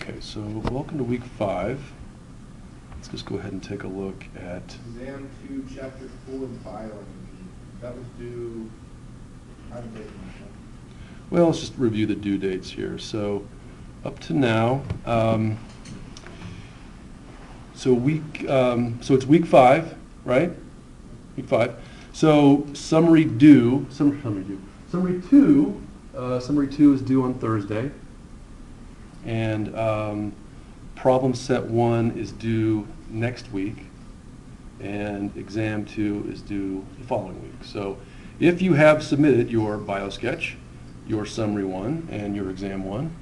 Okay, so welcome to week 5. Let's just go ahead and take a look at... Exam 2, Chapter 4, Bioenergy. That was due, I haven't taken this one. Well, let's just review the due dates here. So up to now, so it's week 5, right? Week 5. So summary 2 is due on Thursday. And problem set 1 is due next week, and exam 2 is due the following week. So if you have submitted your BioSketch, your summary 1, and your exam 1,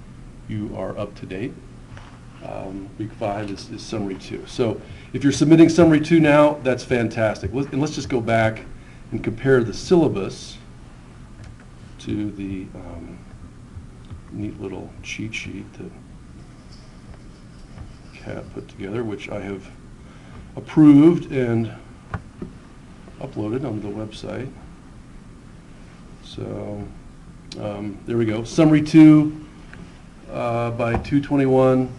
you are up to date. Week 5 is summary 2. So if you're submitting summary 2 now, that's fantastic. And let's just go back and compare the syllabus to the neat little cheat sheet that Kat put together, which I have approved and uploaded on the website. So there we go. Summary 2 by 221.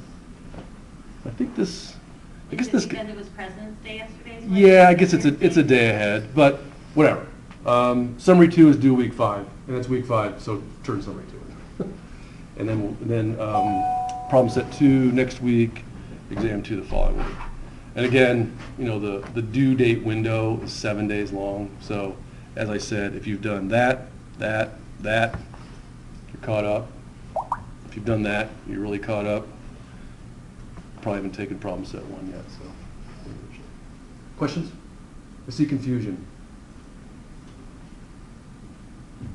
I guess this. Because it was President's Day yesterday. Yeah, I guess it's a day ahead, but whatever. Summary 2 is due week 5, and it's week 5, so turn summary 2 in. And then problem set 2 next week, exam 2 the following week. And again, you know, the due date window is 7 days long. So as I said, if you've done that, you're caught up. If you've done that, you're really caught up. Probably haven't taken problem set 1 yet. So questions? I see confusion.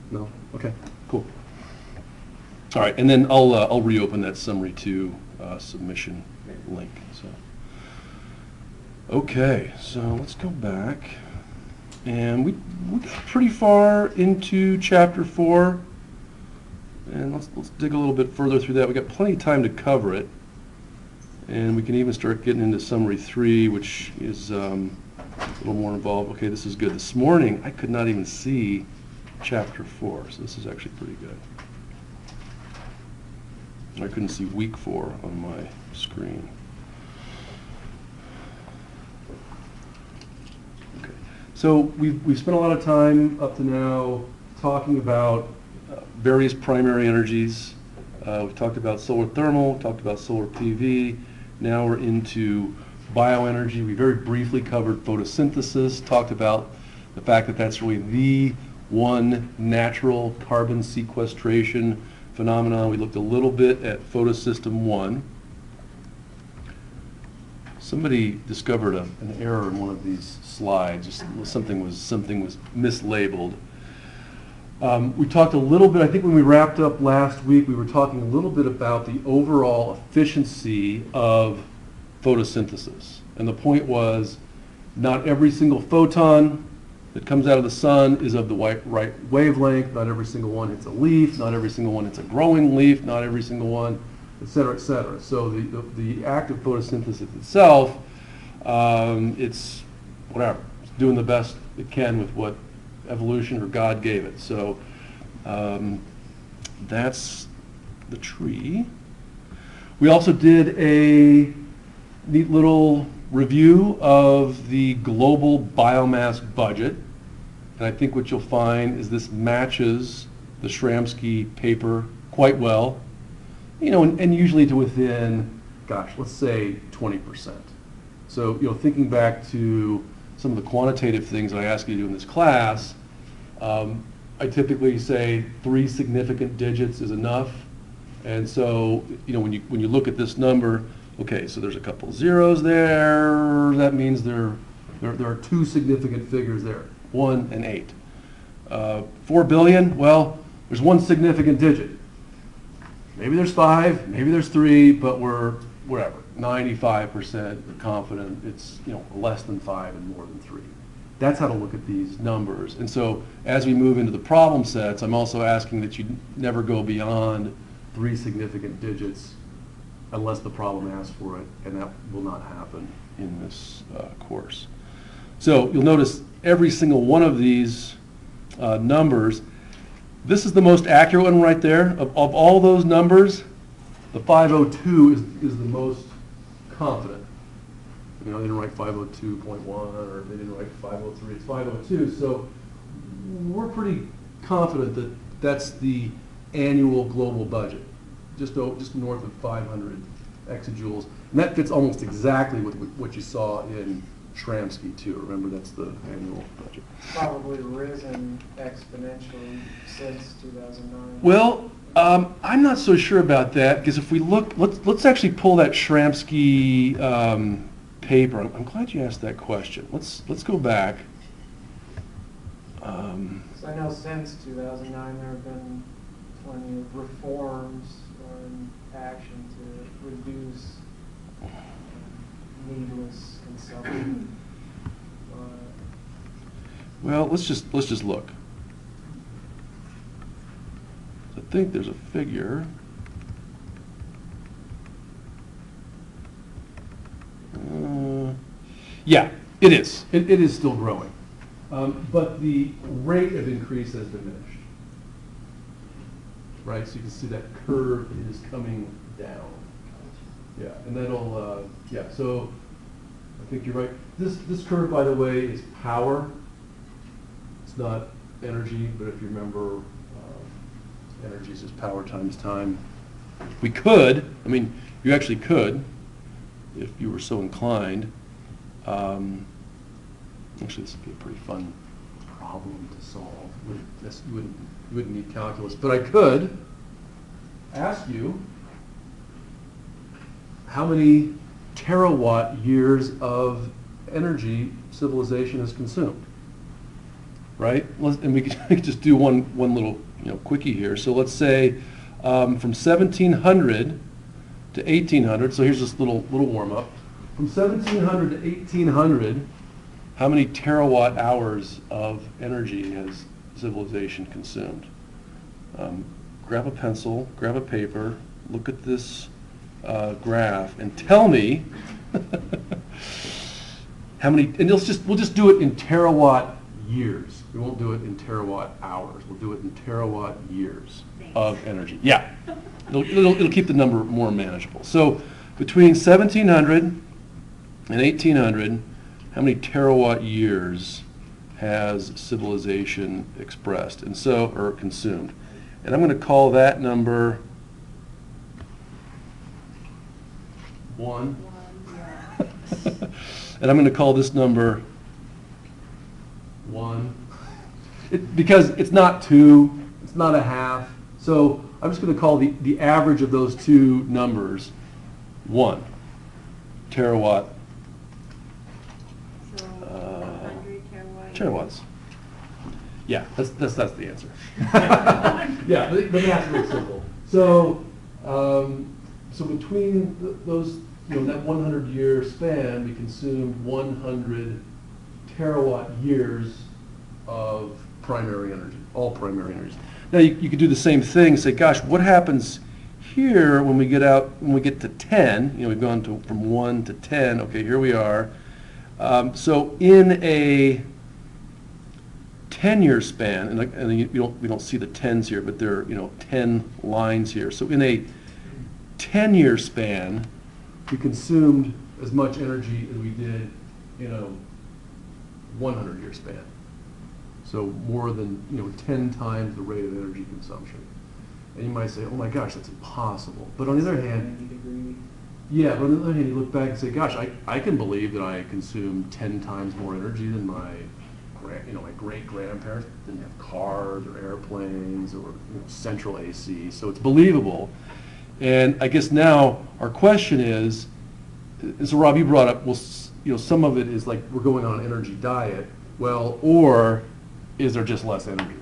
No? Okay, cool. All right, and then I'll reopen that summary 2 submission link. So, okay, so let's go back, and we got pretty far into chapter 4, and let's dig a little bit further through that. We got plenty of time to cover it, and we can even start getting into summary 3, which is a little more involved. Okay, this is good. This morning I could not even see chapter 4, so this is actually pretty good. I couldn't see week 4 on my screen. Okay, so we've spent a lot of time up to now talking about various primary energies. We've talked about solar thermal, talked about solar PV. Now we're into bioenergy. We very briefly covered photosynthesis, talked about the fact that that's really the one natural carbon sequestration phenomenon. We looked a little bit at photosystem 1. Somebody discovered an error in one of these slides. Just something was mislabeled. We talked a little bit, I think when we wrapped up last week, we were talking a little bit about the overall efficiency of photosynthesis. And the point was, not every single photon that comes out of the sun is of the right wavelength. Not every single one hits a leaf. Not every single one hits a growing leaf. Not every single one, et cetera, et cetera. So the act of photosynthesis itself, it's whatever. It's doing the best it can with what evolution or God gave it. So that's the tree. We also did a neat little review of the global biomass budget, and I think what you'll find is this matches the Shramsky paper quite well, you know, and usually to within, gosh, let's say 20%. So, you know, thinking back to some of the quantitative things that I ask you to do in this class, I typically say 3 significant digits is enough, and so, you know, when you look at this number, okay, so there's a couple zeros there. That means there are 2 significant figures there, 1 and 8. 4 billion, well, there's 1 significant digit. Maybe there's 5, maybe there's 3, but we're, whatever, 95% confident it's, you know, less than 5 and more than 3. That's how to look at these numbers. And so as we move into the problem sets, I'm also asking that you never go beyond 3 significant digits unless the problem asks for it, and that will not happen in this course. So you'll notice every single one of these numbers, this is the most accurate one right there. Of all those numbers, The 502 is the most confident. You know, they didn't write 502.1, or they didn't write 503, it's 502. So we're pretty confident that that's the annual global budget, just north of 500 exajoules. And that fits almost exactly with what you saw in Shramsky too. Remember, that's the annual budget. Probably risen exponentially since 2009. Well, I'm not so sure about that, because if we look, let's actually pull that Shramsky paper. I'm glad you asked that question. Let's go back. So I know since 2009 there have been plenty of reforms or in action to reduce needless consumption. Well, let's just look. I think there's a figure. Yeah, it is. It is still growing. But the rate of increase has diminished. Right, so you can see that curve is coming down. Yeah, and that'll, yeah, so I think you're right. This curve, by the way, is power. It's not energy, but if you remember, energy is just power times time. We could, I mean, you actually could, if you were so inclined. Actually, this would be a pretty fun problem to solve. You wouldn't need calculus, but I could ask you how many terawatt years of energy civilization has consumed, right? And we could just do one little quickie here. So let's say from 1700 to 1800. So here's this little warm up. From 1700 to 1800, how many terawatt hours of energy has civilization consumed? Grab a pencil, grab a paper, look at this graph, and tell me how many. And we'll just do it in terawatt years. We won't do it in terawatt hours. We'll do it in terawatt years of energy. Yeah, it'll keep the number more manageable. So between 1700 and 1800, how many terawatt years has civilization expressed or consumed? And I'm going to call that number 1. And I'm going to call this number 1. Because it's not 2, it's not a half. So I'm just going to call the average of those two numbers 1 terawatt. So 100 Terawatts. Yeah, that's the answer. Yeah, the math's real simple. So, so between those, that 100-year span, we consumed 100 terawatt years of primary energy, all primary energies. Now you could do the same thing. Say, gosh, what happens here when we get to 10? We've gone from 1 to 10. Okay, here we are. So in a 10-year span, and we don't see the 10s here, but there are 10 lines here. So in a 10-year span, we consumed as much energy as we did in a 100-year span. So more than 10 times the rate of energy consumption. And you might say, oh my gosh, that's impossible. But on the other hand, 90 degree. yeah, but on the other hand, you look back and say, gosh, I can believe that I consumed 10 times more energy than my great-grandparents. Didn't have cars or airplanes or central AC, so it's believable. And I guess now our question is, and so Rob, you brought up, well, some of it is like we're going on an energy diet. Well, or is there just less energy?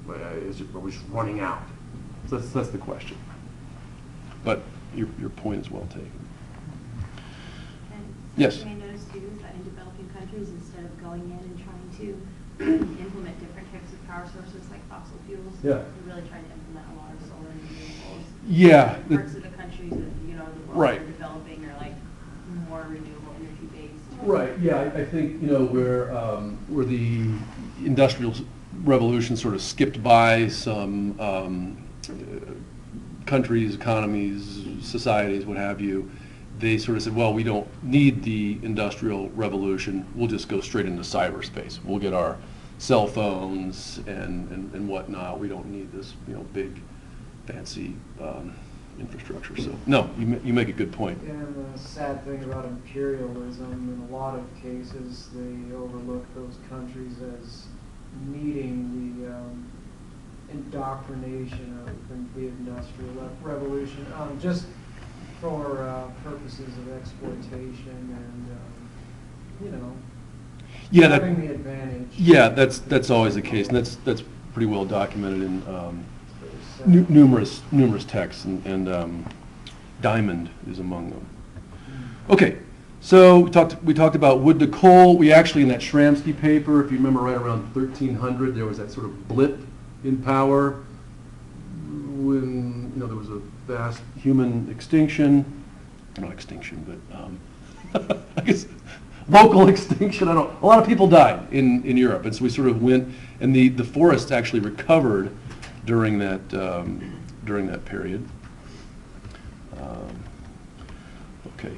Are we just running out? So that's the question. But your point is well taken. And Yes. something I noticed too is that in developing countries, instead of going in and trying to implement different types of power sources like fossil fuels, Yeah. we're really trying to implement a lot of solar and renewables. Yeah. Parts of the countries that the world Right. are developing are like more renewable energy based. Right. Yeah, I think where the industrial revolution sort of skipped by some countries, economies, societies, what have you, they sort of said, well, we don't need the Industrial Revolution. We'll just go straight into cyberspace. We'll get our cell phones and whatnot. We don't need this, big, fancy infrastructure. So, no, you make a good point. And the sad thing about imperialism, in a lot of cases, they overlook those countries as needing the indoctrination of the Industrial Revolution, just for purposes of exploitation and, Yeah, having the advantage. yeah, that's always the case, and that's pretty well documented in It's very sad. numerous texts, and Diamond is among them. Okay, so we talked about wood to coal. We actually, in that Shramsky paper, if you remember, right around 1300, there was that sort of blip in power when there was a vast human extinction. Not extinction, but I guess local extinction. A lot of people died in Europe, and so we sort of went, and the forests actually recovered during that period. Okay,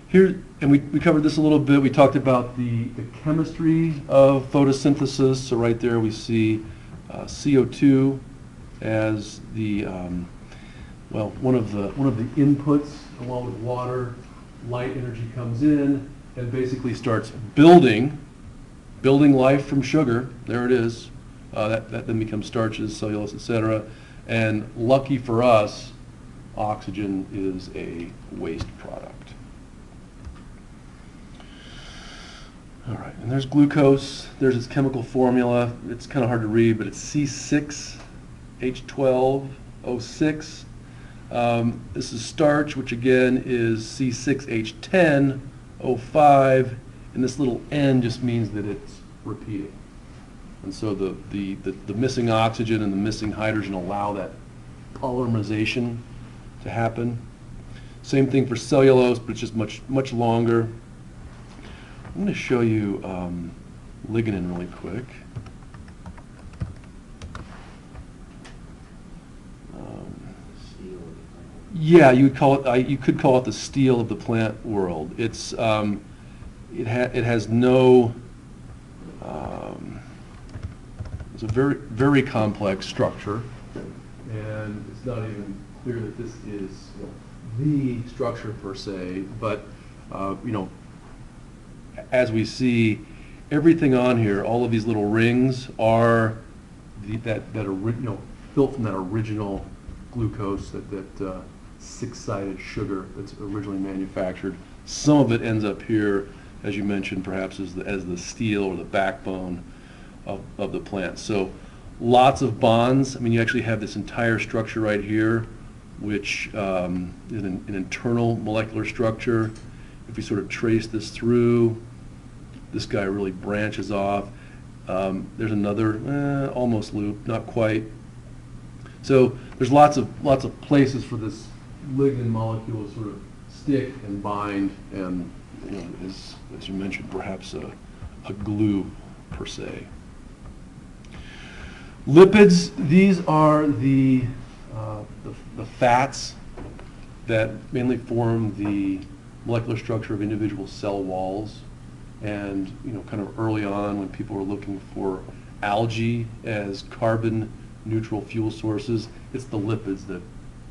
here, and we covered this a little bit. We talked about the chemistry of photosynthesis. So right there we see CO2 as the one of the inputs, along with water. Light energy comes in and basically starts building life from sugar. There it is. That then becomes starches, cellulose, etc. And lucky for us, oxygen is a waste product. All right, and there's glucose. There's its chemical formula. It's kind of hard to read, but it's C6H12O6. This is starch, which again is C6H10O5, and this little N just means that it's repeating. And so the missing oxygen and the missing hydrogen allow that polymerization to happen. Same thing for cellulose, but it's just much longer. I'm going to show you lignin really quick. Yeah, you could call it the steel of the plant world. It's it has no. It's a very complex structure, and it's not even clear that this is the structure per se. But as we see, everything on here, all of these little rings are built from that original glucose, that six-sided sugar that's originally manufactured. Some of it ends up here, as you mentioned, perhaps as the steel or the backbone of the plant. So lots of bonds. I mean, you actually have this entire structure right here, which is an internal molecular structure. If we sort of trace this through, this guy really branches off. There's another almost loop, not quite. So there's lots of places for this lignin molecule to sort of stick and bind, and as you mentioned, perhaps a glue per se. Lipids, these are the fats that mainly form the molecular structure of individual cell walls. And kind of early on, when people were looking for algae as carbon neutral fuel sources, it's the lipids that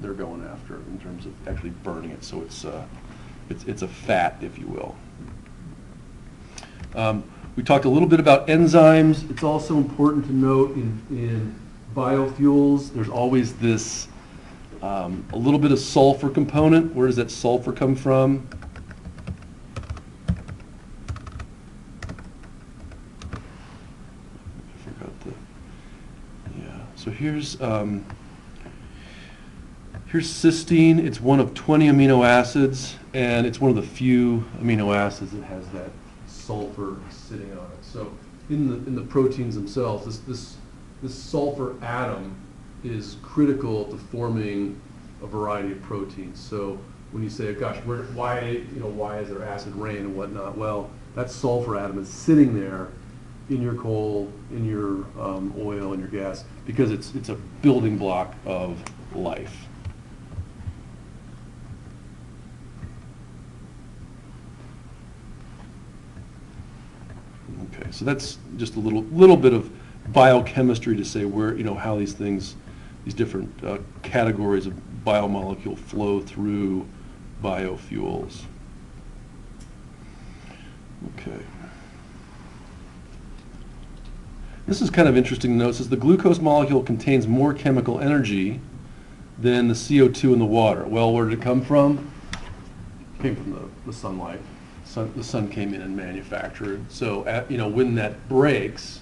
they're going after in terms of actually burning it. So it's a fat, if you will. We talked a little bit about enzymes. It's also important to note in biofuels, there's always this a little bit of sulfur component. Where does that sulfur come from? So here's cysteine. It's one of 20 amino acids, and it's one of the few amino acids that has that sulfur sitting on it. So in the proteins themselves, this sulfur atom is critical to forming a variety of proteins. So when you say, gosh, why is there acid rain and whatnot? Well, that sulfur atom is sitting there in your coal, in your oil, in your gas, because it's a building block of life. so that's just a little bit of biochemistry to say where, how these things, these different categories of biomolecule flow through biofuels. Okay. This is kind of interesting to note. It says the glucose molecule contains more chemical energy than the CO2 in the water. Well, where did it come from? It came from the sunlight. The sun came in and manufactured. So, when that breaks,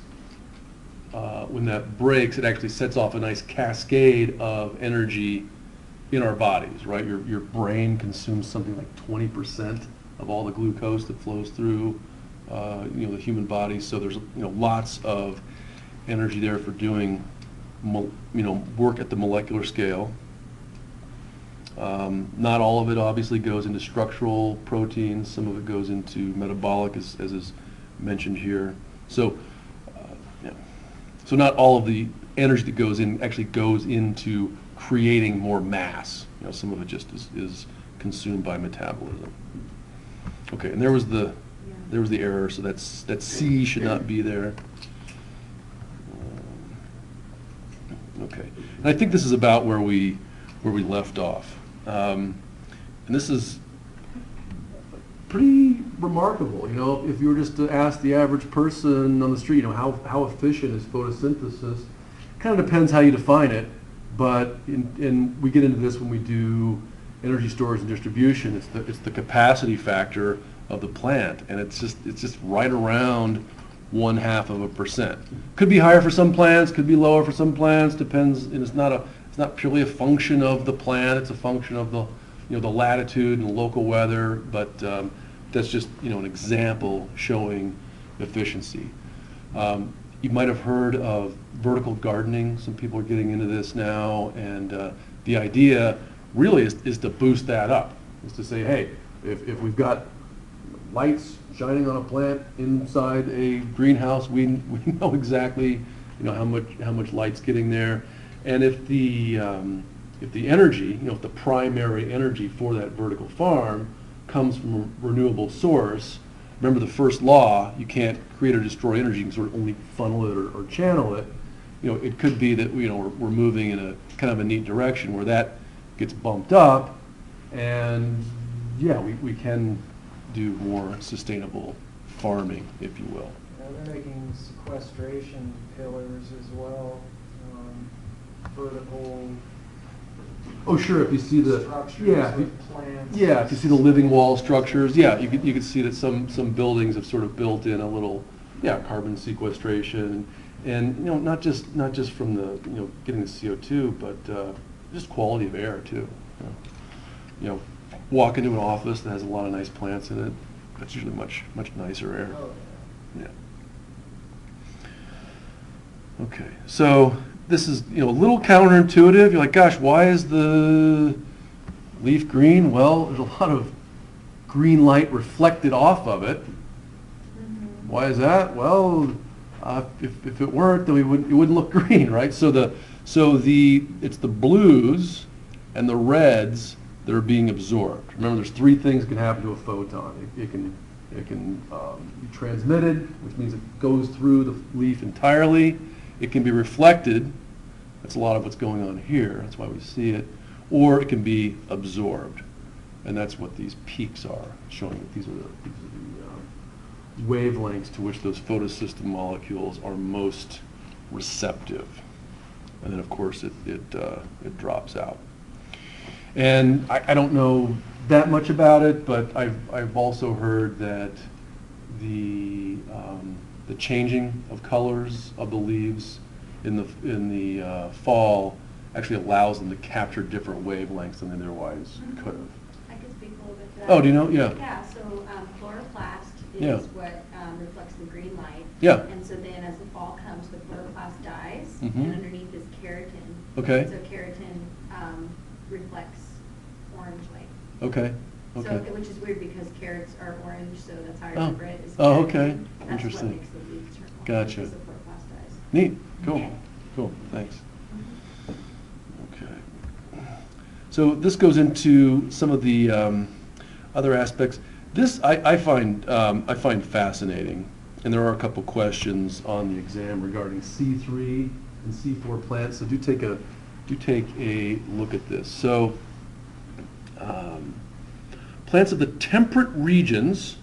it actually sets off a nice cascade of energy in our bodies, right? Your brain consumes something like 20% of all the glucose that flows through, the human body. So there's, lots of energy there for doing, work at the molecular scale. Not all of it obviously goes into structural proteins. Some of it goes into metabolic, as is mentioned here. So, so not all of the energy that goes in actually goes into creating more mass. Some of it just is consumed by metabolism. Okay, and there was the error. So that C should not be there. Okay, and I think this is about where we left off. And this is pretty remarkable. If you were just to ask the average person on the street, how efficient is photosynthesis? Kind of depends how you define it, but and we get into this when we do energy storage and distribution. It's the capacity factor of the plant, and it's just right around 0.5%. Could be higher for some plants, could be lower for some plants. Depends, and it's not purely a function of the plant. It's a function of the the latitude and local weather. But that's just an example showing efficiency. You might have heard of vertical gardening. Some people are getting into this now, and the idea really is to boost that up. Is to say, hey, if we've got lights shining on a plant inside a greenhouse, we know exactly how much light's getting there, and if the energy, if the primary energy for that vertical farm comes from a renewable source. Remember the first law: you can't create or destroy energy. You can sort of only funnel it or channel it. It could be that we're moving in a kind of a neat direction where that gets bumped up, and we can do more sustainable farming, if you will. They're making sequestration pillars as well, vertical. Oh, sure. If you see the structures with plants. if you see the living wall structures, you could see that some buildings have sort of built in a little carbon sequestration, and not just from the getting the CO2, but just quality of air too. Walk into an office that has a lot of nice plants in it. That's usually much nicer air. Oh, Yeah. Okay, so this is a little counterintuitive. You're like, gosh, why is the leaf green? Well, there's a lot of green light reflected off of it. Mm-hmm. Why is that? Well, if it weren't, then it wouldn't look green, right? So it's the blues and the reds that are being absorbed. Remember, there's three things that can happen to a photon. It can be transmitted, which means it goes through the leaf entirely. It can be reflected. That's a lot of what's going on here. That's why we see it. Or it can be absorbed, and that's what these peaks are, showing that these are the wavelengths to which those photosystem molecules are most receptive. And then, of course, it drops out. And I don't know that much about it, but I've also heard that the changing of colors of the leaves in the fall actually allows them to capture different wavelengths than they otherwise could have. I could speak a little bit to that. Oh, do you know? Yeah. Yeah, so chloroplast Yeah. is what reflects the green light. Yeah. And so then as the fall comes, the chloroplast dies, Mhm. and underneath is keratin. Okay. So keratin reflects orange light. Okay. So, Okay. which is weird because carrots are orange, so that's how I Oh. remember it. Is Oh, keratin. okay. That's Interesting. what makes the leaves turn orange. Gotcha. Because the chloroplast dies. Neat. Cool. Yeah. Cool. Thanks. Okay. So this goes into some of the other aspects. This I find fascinating. And there are a couple questions on the exam regarding C3 and C4 plants, so do take a look at this. So, plants of the temperate regions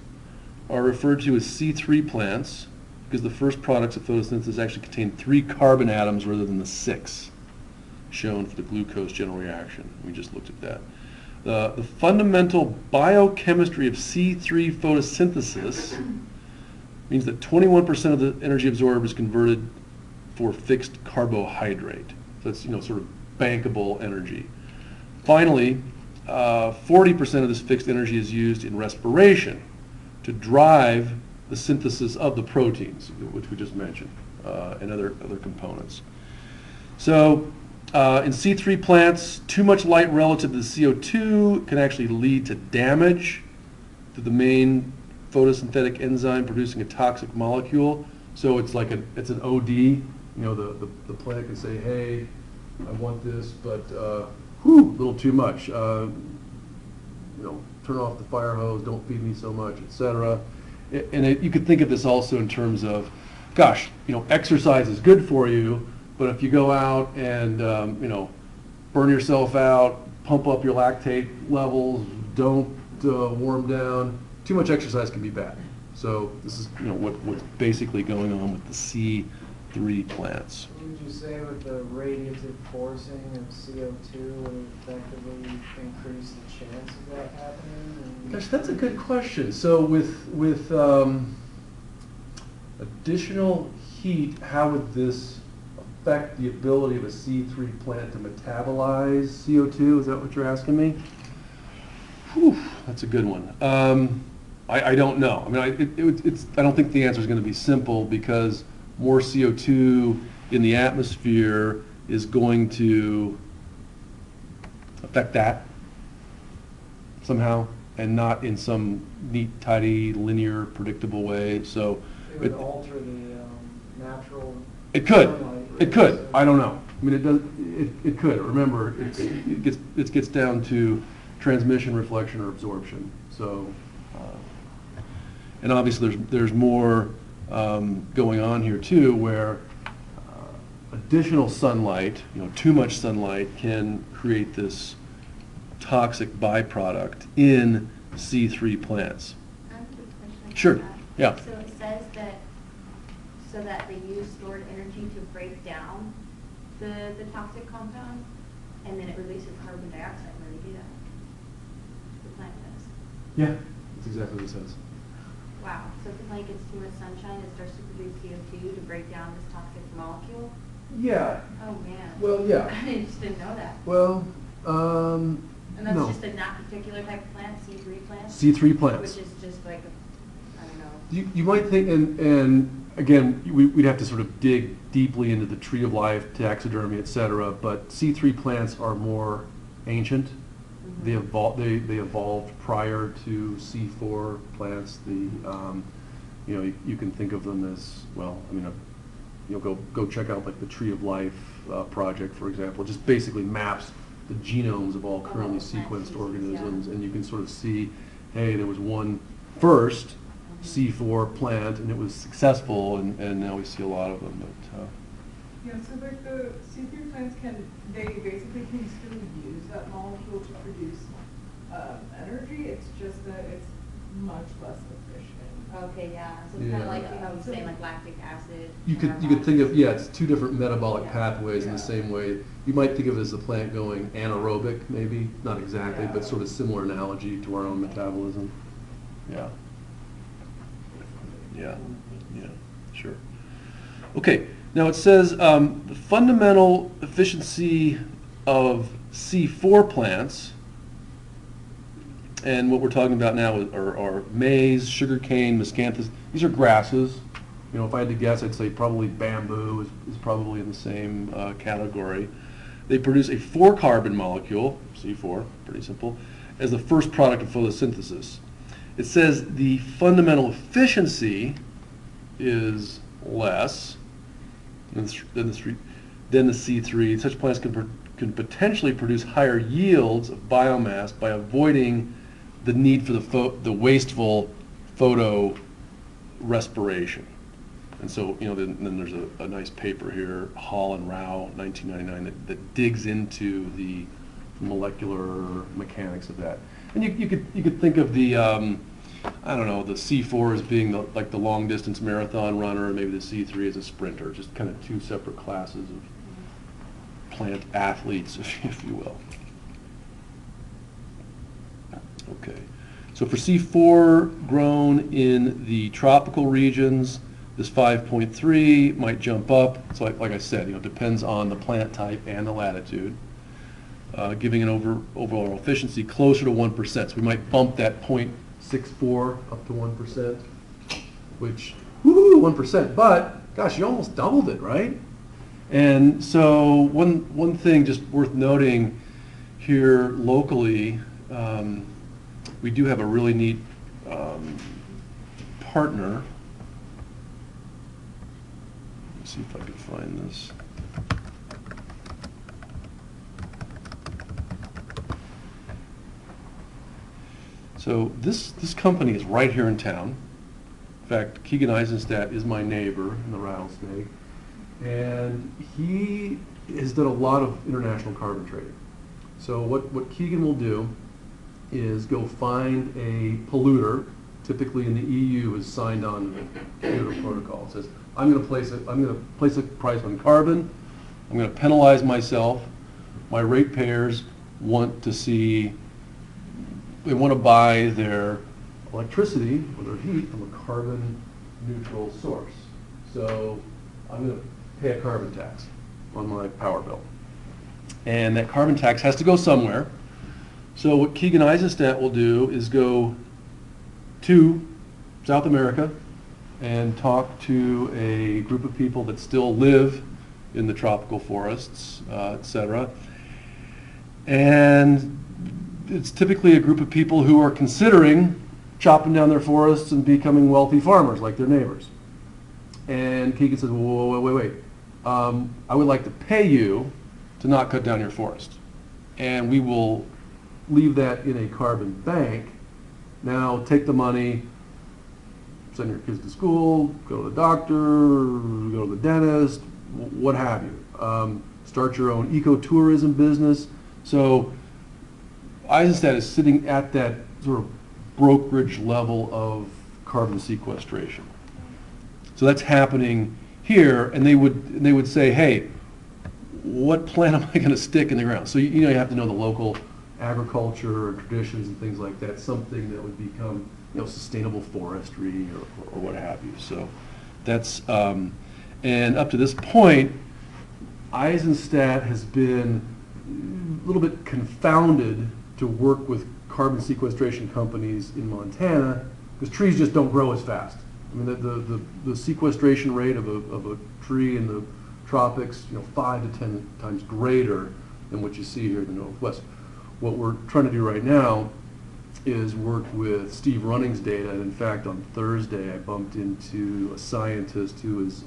are referred to as C3 plants because the first products of photosynthesis actually contain 3 carbon atoms rather than the 6 shown for the glucose general reaction. We just looked at that. The fundamental biochemistry of C3 photosynthesis means that 21% of the energy absorbed is converted for fixed carbohydrate. So it's, sort of bankable energy. Finally, 40% of this fixed energy is used in respiration to drive the synthesis of the proteins, which we just mentioned, and other components. So in C3 plants, too much light relative to the CO2 can actually lead to damage to the main photosynthetic enzyme producing a toxic molecule. So it's like it's an OD. The plant can say, hey, I want this, but a little too much. Turn off the fire hose, don't feed me so much, etc. And you could think of this also in terms of, gosh, exercise is good for you, but if you go out and burn yourself out, pump up your lactate levels, don't warm down, too much exercise can be bad. So this is what's basically going on with the C3 plants. Would you say with the radiative forcing of CO2 would effectively increase the chance of that happening? Gosh, that's a good question. So with additional heat, how would this affect the ability of a C3 plant to metabolize CO2? Is that what you're asking me? Whew, that's a good one. I don't know. I mean, I don't think the answer is going to be simple because more CO2 in the atmosphere is going to affect that somehow, and not in some neat, tidy, linear, predictable way. So It would alter the natural. it could. sunlight It could. rays. I don't know. I mean, it does. It could. Remember, it gets down to transmission, reflection, or absorption. So, and obviously, there's more going on here too, where additional sunlight, too much sunlight, can create this toxic byproduct in C3 plants. I have a quick question. Sure. about that. Yeah. So it says that, so that they use stored energy to break down the toxic compound, and then it releases carbon dioxide when they do that. The plant does. Yeah, that's exactly what it says. Wow, so if the plant gets too much sunshine, it starts to produce CO2 to break down this toxic molecule? Yeah. Oh, man. Well, yeah. I just didn't know that. Well, And that's no. just a not particular type of plant, C3 plant? C3 plants. Which is just like, I don't know. You might think, and again, we'd have to sort of dig deeply into the tree of life, taxidermy, et cetera, but C3 plants are more ancient. Mhm. They evolved prior to C4 plants. You can think of them as, well, I mean, go check out like the Tree of Life project, for example. It just basically maps the genomes of all currently plant sequenced species, organisms, yeah. and you can sort of see, hey, there was one first Mhm. C4 plant, and it was successful, and now we see a lot of them. But Yeah, so like the C3 plants they basically can still use that molecule to produce energy, it's just that it's much less efficient. Okay, yeah, so it's kind Yeah. of like how you saying like lactic acid. you could think of, hormones. it's two different metabolic Yeah. pathways in the Yeah. same way. You might think of it as the plant going anaerobic, maybe, not exactly, but Yeah. sort of similar analogy to our own metabolism. Yeah. Yeah, sure. Okay, now it says the fundamental efficiency of C4 plants, and what we're talking about now are maize, sugarcane, miscanthus. These are grasses. If I had to guess, I'd say probably bamboo is probably in the same category. They produce a 4-carbon molecule, C4, pretty simple, as the first product of photosynthesis. It says the fundamental efficiency is less than the C3. Such plants can potentially produce higher yields of biomass by avoiding the need for the wasteful respiration. And so, then there's a nice paper here, Hall and Rao, 1999, that digs into the molecular mechanics of that. And you could think of the, I don't know, the C4 as being like the long distance marathon runner, and maybe the C3 as a sprinter, just kind of two separate classes of plant athletes, if you will. Okay, so for C4 grown in the tropical regions, this 5.3 might jump up. So like I said, it depends on the plant type and the latitude, giving an overall efficiency closer to 1%. So we might bump that 0.64 up to 1%, which, woo, 1%. But gosh, you almost doubled it, right? And so one thing just worth noting here locally, we do have a really neat partner. Let's see if I can find this. So this company is right here in town. In fact, Keegan Eisenstadt is my neighbor in the Rattlesnake, and he has done a lot of international carbon trading. So what Keegan will do is go find a polluter, typically in the EU is signed on to the Kyoto Protocol. It says, I'm going to place a price on carbon. I'm going to penalize myself. My ratepayers want to buy their electricity or their heat from a carbon neutral source. So I'm going to pay a carbon tax on my power bill. And that carbon tax has to go somewhere. So what Keegan Eisenstadt will do is go to South America and talk to a group of people that still live in the tropical forests, etc. And it's typically a group of people who are considering chopping down their forests and becoming wealthy farmers like their neighbors. And Keegan says, wait. I would like to pay you to not cut down your forest. And we will leave that in a carbon bank. Now take the money, send your kids to school, go to the doctor, go to the dentist, what have you. Start your own ecotourism business. So Eisenstadt is sitting at that sort of brokerage level of carbon sequestration. So that's happening here, and they would say, hey, what plant am I going to stick in the ground? So you have to know the local agriculture or traditions and things like that, something that would become sustainable forestry or what have you. So that's, and up to this point, Eisenstadt has been a little bit confounded to work with carbon sequestration companies in Montana because trees just don't grow as fast. I mean, the sequestration rate of a tree in the tropics, 5 to 10 times greater than what you see here in the Northwest. What we're trying to do right now is work with Steve Running's data, and in fact on Thursday I bumped into a scientist who is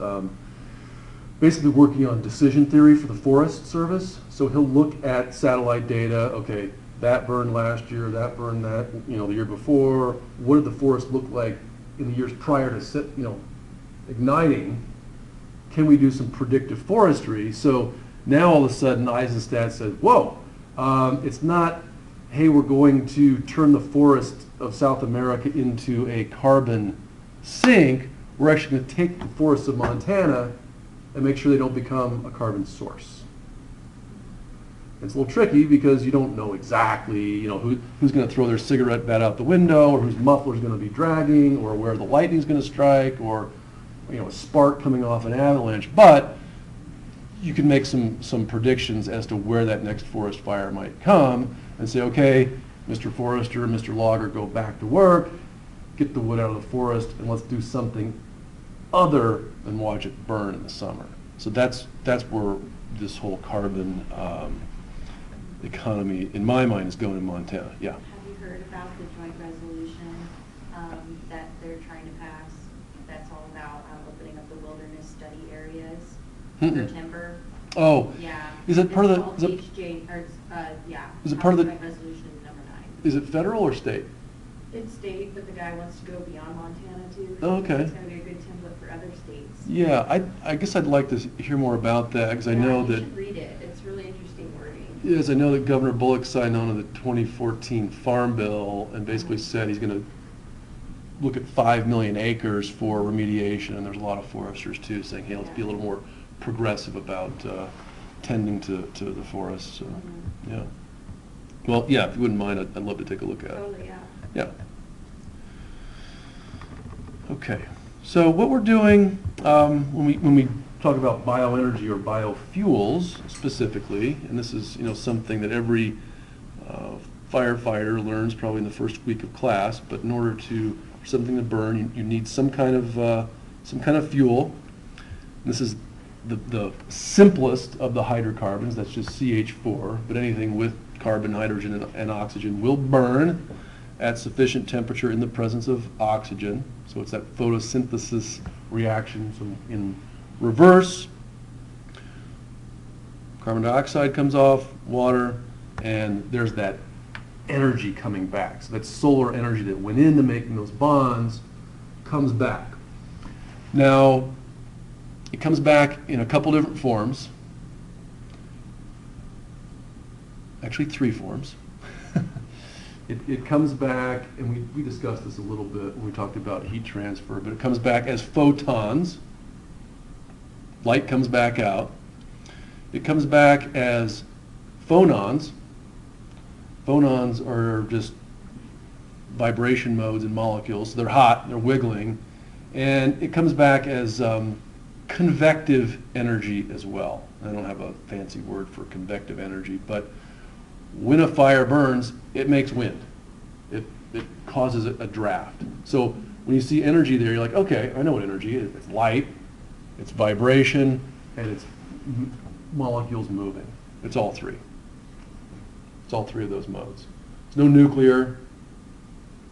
basically working on decision theory for the Forest Service. So he'll look at satellite data, okay, that burned last year, that burned the year before, what did the forest look like in the years prior to igniting? Can we do some predictive forestry? So now all of a sudden Eisenstadt says, whoa, it's not, hey, we're going to turn the forest of South America into a carbon sink. We're actually going to take the forests of Montana and make sure they don't become a carbon source. It's a little tricky because you don't know exactly, who's going to throw their cigarette butt out the window, or whose muffler's going to be dragging, or where the lightning's going to strike, or a spark coming off an avalanche. But you can make some predictions as to where that next forest fire might come and say, okay, Mr. Forester, Mr. Logger, go back to work, get the wood out of the forest, and let's do something other than watch it burn in the summer. So that's where this whole carbon economy, in my mind, is going in Montana. Yeah. Have you heard about the joint resolution that they're trying to pass? That's all about opening up the wilderness study areas for timber. Oh. Yeah. Is it part of the? It's called HJ, or yeah. Is it part of the? Joint resolution number 9. Is it federal or state? It's state, but the guy wants to go beyond Montana too. Oh, okay. It's gonna be a good template for other states. Yeah, I guess I'd like to hear more about that, because I Yeah, know you that, should read it. It's really interesting wording. yes, I know that Governor Bullock signed on to the 2014 Farm Bill and basically said he's going to look at 5 million acres for remediation, and there's a lot of foresters too saying, hey, let's be a little more progressive about tending to the forests. So, Mhm. yeah. Well, yeah, if you wouldn't mind, I'd love to take a look at it. Totally, yeah. Yeah. Okay, so what we're doing when we talk about bioenergy or biofuels specifically, and this is something that every firefighter learns probably in the first week of class, but in order for something to burn, you need some kind of fuel. And this is the simplest of the hydrocarbons. That's just CH4, but anything with carbon, hydrogen, and oxygen will burn at sufficient temperature in the presence of oxygen. So it's that photosynthesis reaction. So in reverse, carbon dioxide comes off, water, and there's that energy coming back. So that solar energy that went into making those bonds comes back. Now, it comes back in a couple different forms. Actually, 3 forms. It comes back, and we discussed this a little bit when we talked about heat transfer, but it comes back as photons. Light comes back out. It comes back as phonons. Phonons are just vibration modes in molecules. So they're hot, they're wiggling. And it comes back as convective energy as well. I don't have a fancy word for convective energy, but when a fire burns, it makes wind. It causes a draft. So when you see energy there, you're like, okay, I know what energy is. It's light, it's vibration, and it's molecules moving. It's all 3. It's all 3 of those modes. There's no nuclear.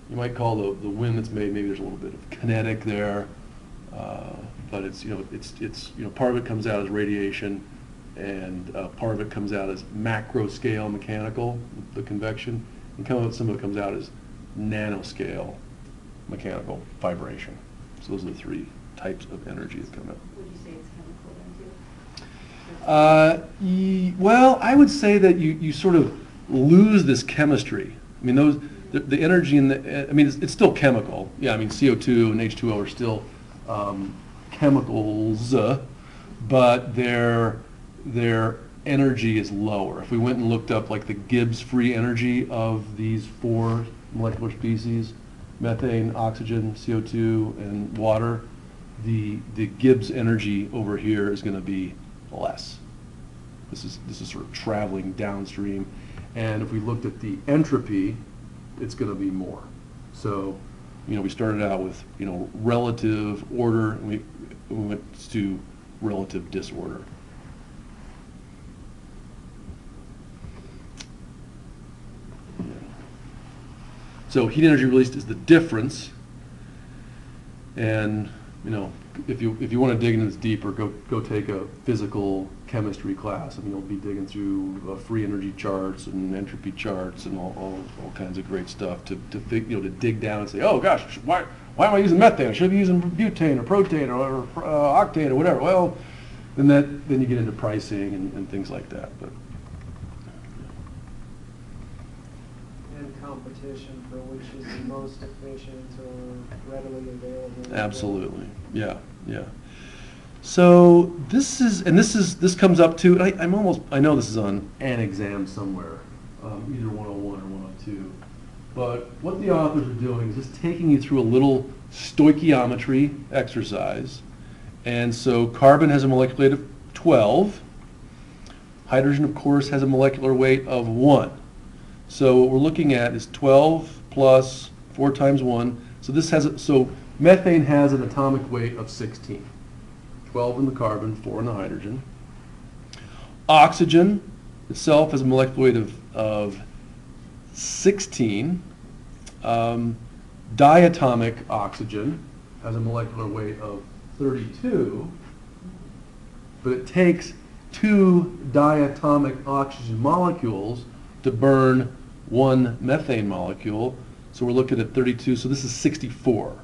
You might call the wind that's made, maybe there's a little bit of kinetic there, but it's part of it comes out as radiation, and part of it comes out as macro scale mechanical, the convection, and some of it comes out as nanoscale mechanical vibration. So those are the 3 types of energy that come out. Would you say it's chemical then too? Well, I would say that you sort of lose this chemistry. I mean, the energy in it's still chemical. Yeah, I mean, CO2 and H2O are still chemicals, but their energy is lower. If we went and looked up like the Gibbs free energy of these 4 molecular species, methane, oxygen, CO2, and water, the Gibbs energy over here is going to be less. This is sort of traveling downstream, and if we looked at the entropy, it's going to be more. So, we started out with relative order, and we went to relative disorder. So heat energy released is the difference, and if you want to dig into this deeper, go take a physical chemistry class, and you'll be digging through free energy charts and entropy charts and all kinds of great stuff to dig down and say, oh gosh, why am I using methane? I should be using butane or propane or octane or whatever. Well, then you get into pricing and things like that. But And competition for which is the most efficient or readily available. absolutely, yeah. So this comes up to, I know this is on an exam somewhere, either 101 or 102, but what the authors are doing is just taking you through a little stoichiometry exercise. And so carbon has a molecular weight of 12. Hydrogen, of course, has a molecular weight of 1. So what we're looking at is 12 plus 4 times 1. So methane has an atomic weight of 16. 12 in the carbon, 4 in the hydrogen. Oxygen itself has a molecular weight of 16. Diatomic oxygen has a molecular weight of 32. But it takes 2 diatomic oxygen molecules to burn 1 methane molecule. So we're looking at 32, so this is 64.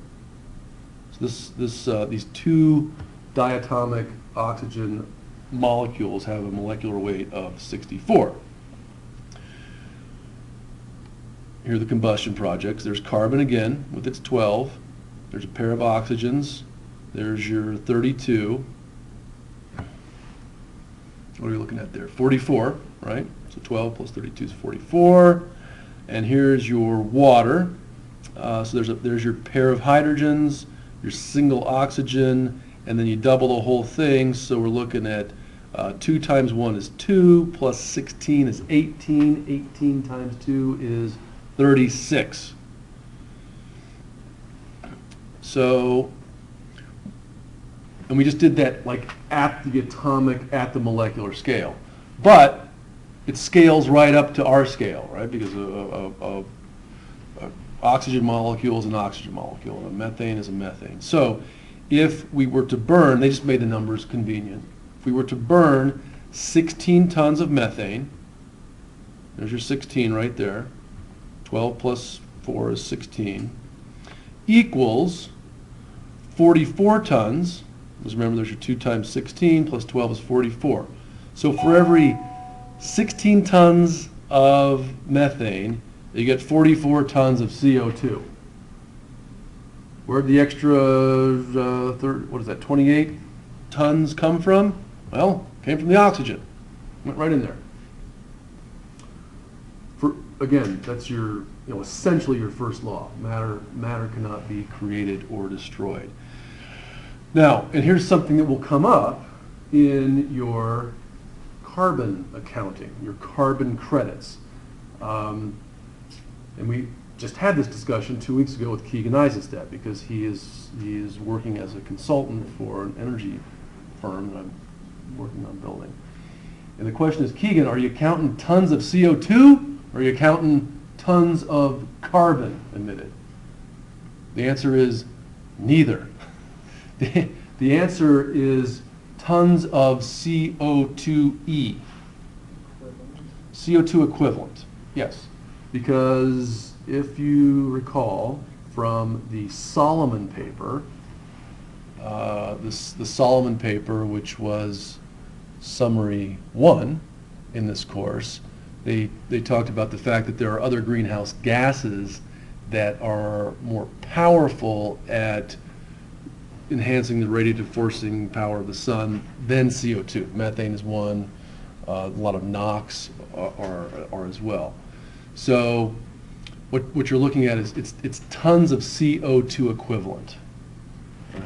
So these two diatomic oxygen molecules have a molecular weight of 64. Here are the combustion projects. There's carbon again with its 12. There's a pair of oxygens. There's your 32. What are we looking at there? 44, right? So 12 plus 32 is 44. And here's your water. So there's your pair of hydrogens, your single oxygen, and then you double the whole thing. So we're looking at 2 times 1 is 2, plus 16 is 18. 18 times 2 is 36. So, and we just did that like at the atomic, at the molecular scale. But it scales right up to our scale, right? Because a oxygen molecule is an oxygen molecule, and a methane is a methane. So if we were to burn, they just made the numbers convenient. If we were to burn 16 tons of methane, there's your 16 right there, 12 plus 4 is 16, equals 44 tons, because remember there's your 2 times 16 plus 12 is 44. So for every 16 tons of methane, you get 44 tons of CO2. Where'd the extra, 28 tons come from? Well, came from the oxygen. Went right in there. Again, that's your, essentially your first law. Matter cannot be created or destroyed. Now, and here's something that will come up in your carbon accounting, your carbon credits. And we just had this discussion 2 weeks ago with Keegan Eisenstadt, because he is working as a consultant for an energy firm that I'm working on building. And the question is, Keegan, are you counting tons of CO2? Or are you counting tons of carbon emitted? The answer is neither. The answer is tons of CO2e. CO2 equivalent, yes. Because if you recall from the Solomon paper, the Solomon paper, which was summary 1 in this course, they talked about the fact that there are other greenhouse gases that are more powerful at enhancing the radiative forcing power of the sun than CO2. Methane is one. A lot of NOx are as well. So what you're looking at is it's tons of CO2 equivalent. Right?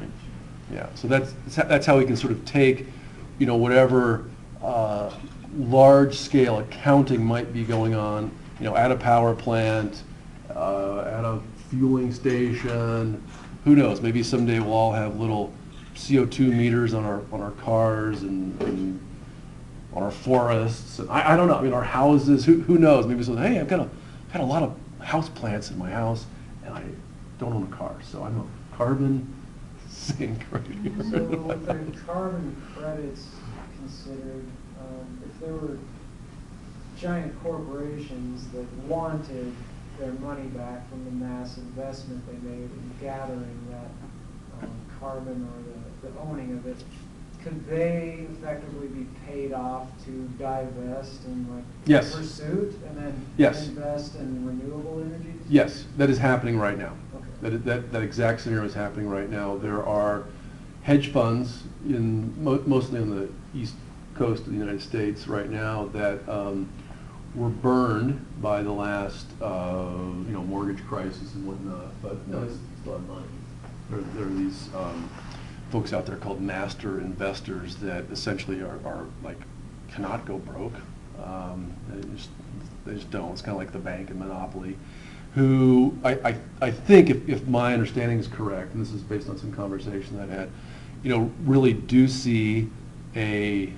Yeah. So that's how we can sort of take, whatever large-scale accounting might be going on, at a power plant, at a fueling station. Who knows? Maybe someday we'll all have little CO2 meters on our cars and on our forests. And I don't know. I mean, our houses. Who knows? Maybe so. Hey, I've got a lot of house plants in my house, and I don't own a car, so I'm a carbon sink right here. So with the carbon credits considered, if there were giant corporations that wanted their money back from the mass investment they made in gathering that carbon or the owning of it, could they effectively be paid off to divest in Yes. pursuit and then Yes. invest in renewable energies? Yes, that is happening right now. Okay. That exact scenario is happening right now. There are hedge funds mostly on the east coast of the United States right now that were burned by the last mortgage crisis and whatnot, but no, it's still have money. There are these folks out there called master investors that essentially are like cannot go broke. They just don't. It's kind of like the bank and monopoly. Who I think if my understanding is correct, and this is based on some conversations I've had, really do see a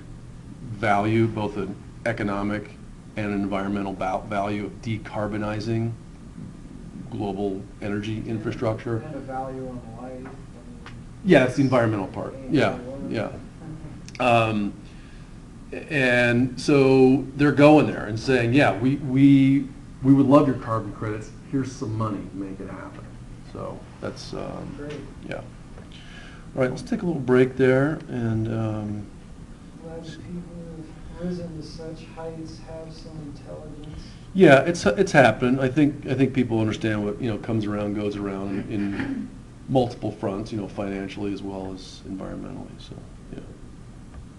value, both an economic and an environmental value of decarbonizing global energy infrastructure. And a value on life. I mean, Yeah, that's the environmental part. Yeah, yeah. And so they're going there and saying, yeah, we would love your carbon credits. here's some money, make it happen. So that's, Great. yeah. All right, let's take a little break there, and, Glad that people who have risen to such heights have some intelligence. yeah, it's happened. I think people understand what, comes around, goes around in multiple fronts, financially as well as environmentally, so.